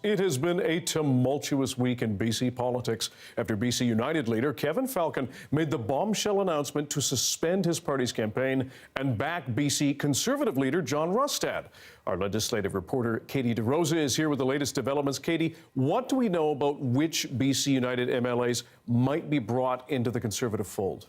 It has been a tumultuous week in BC politics after BC United leader Kevin Falcon made the bombshell announcement to suspend his party's campaign and back BC Conservative leader John Rustad. Our legislative reporter Katie DeRosa is here with the latest developments. Katie, what do we know about which BC United MLAs might be brought into the Conservative fold?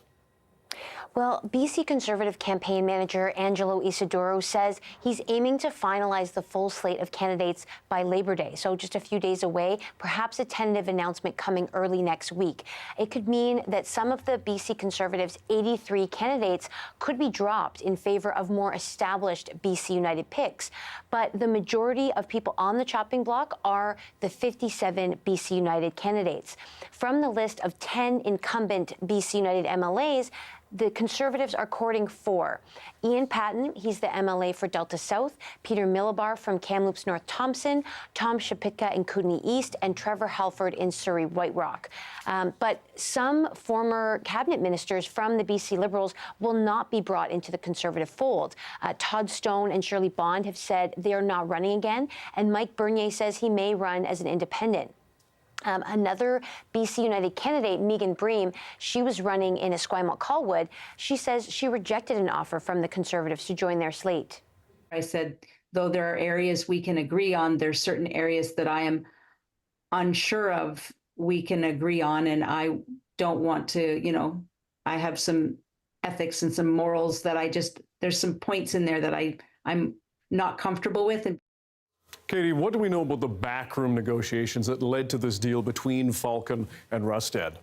Well, BC Conservative campaign manager Angelo Isidoro says he's aiming to finalize the full slate of candidates by Labor Day, so just a few days away, perhaps a tentative announcement coming early next week. It could mean that some of the BC Conservatives' 83 candidates could be dropped in favor of more established BC United picks. But the majority of people on the chopping block are the 57 BC United candidates. From the list of 10 incumbent BC United MLAs, the Conservatives are courting 4. Ian Patton, he's the MLA for Delta South, Peter Millibar from Kamloops North Thompson, Tom Shapitka in Kootenay East, and Trevor Halford in Surrey White Rock. But some former cabinet ministers from the BC Liberals will not be brought into the Conservative fold. Todd Stone and Shirley Bond have said they are not running again, and Mike Bernier says he may run as an independent. Another BC United candidate, Megan Bream, she was running in Esquimalt-Colwood. She says she rejected an offer from the Conservatives to join their slate. I said, though there are areas we can agree on, there's certain areas that I am unsure of we can agree on, and I don't want to, I have some ethics and some morals that there's some points in there that I'm not comfortable with. And Katie, what do we know about the backroom negotiations that led to this deal between Falcon and Rustad?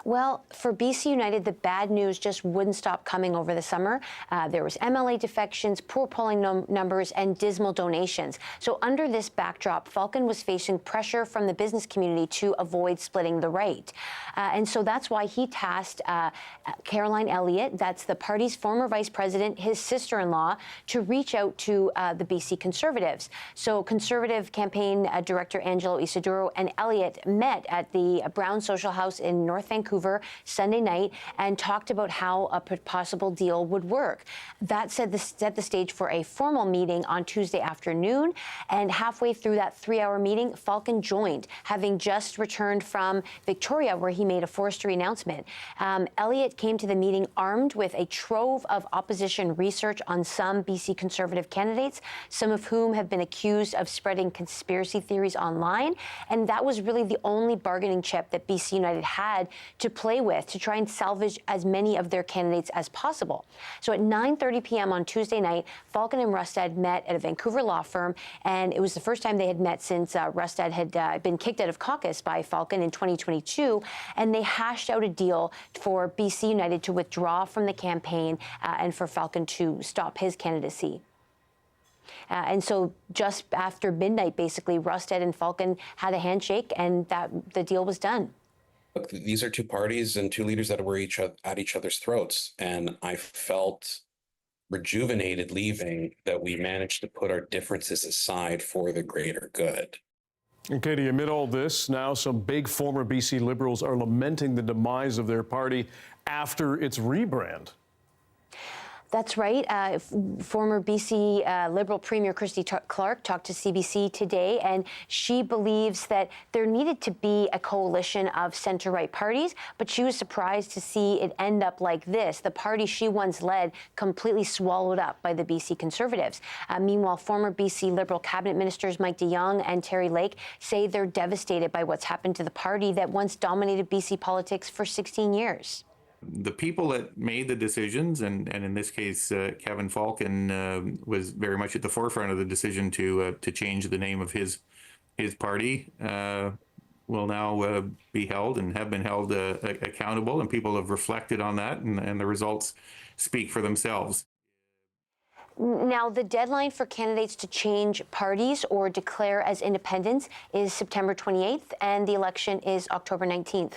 Well, for BC United, the bad news just wouldn't stop coming over the summer. There was MLA defections, poor polling numbers, and dismal donations. So under this backdrop, Falcon was facing pressure from the business community to avoid splitting the right. And so that's why he tasked Caroline Elliott, that's the party's former vice president, his sister-in-law, to reach out to the BC Conservatives. So Conservative campaign director Angelo Isidoro and Elliott met at the Brown Social House in North Vancouver Sunday night and talked about how a possible deal would work. That set the stage for a formal meeting on Tuesday afternoon, and halfway through that 3-hour meeting, Falcon joined, having just returned from Victoria, where he made a forestry announcement. Elliott came to the meeting armed with a trove of opposition research on some BC Conservative candidates, some of whom have been accused of spreading conspiracy theories online, and that was really the only bargaining chip that BC United had to play with to try and salvage as many of their candidates as possible. So at 9:30 p.m. on Tuesday night, Falcon and Rustad met at a Vancouver law firm, and it was the first time they had met since Rustad had been kicked out of caucus by Falcon in 2022, and they hashed out a deal for BC United to withdraw from the campaign and for Falcon to stop his candidacy. And so just after midnight, basically, Rustad and Falcon had a handshake, and the deal was done. Look, these are two parties and two leaders that were at each other's throats. And I felt rejuvenated leaving that we managed to put our differences aside for the greater good. And Katie, amid all this, now some big former BC Liberals are lamenting the demise of their party after its rebrand. That's right. Former BC Liberal Premier Christy Clark talked to CBC today, and she believes that there needed to be a coalition of centre-right parties, but she was surprised to see it end up like this. The party she once led completely swallowed up by the BC Conservatives. Meanwhile, former BC Liberal cabinet ministers Mike de Jong and Terry Lake say they're devastated by what's happened to the party that once dominated BC politics for 16 years. The people that made the decisions, and in this case, Kevin Falcon was very much at the forefront of the decision to change the name of his party, will now be held and have been held accountable, and people have reflected on that, and the results speak for themselves. Now, the deadline for candidates to change parties or declare as independents is September 28th, and the election is October 19th.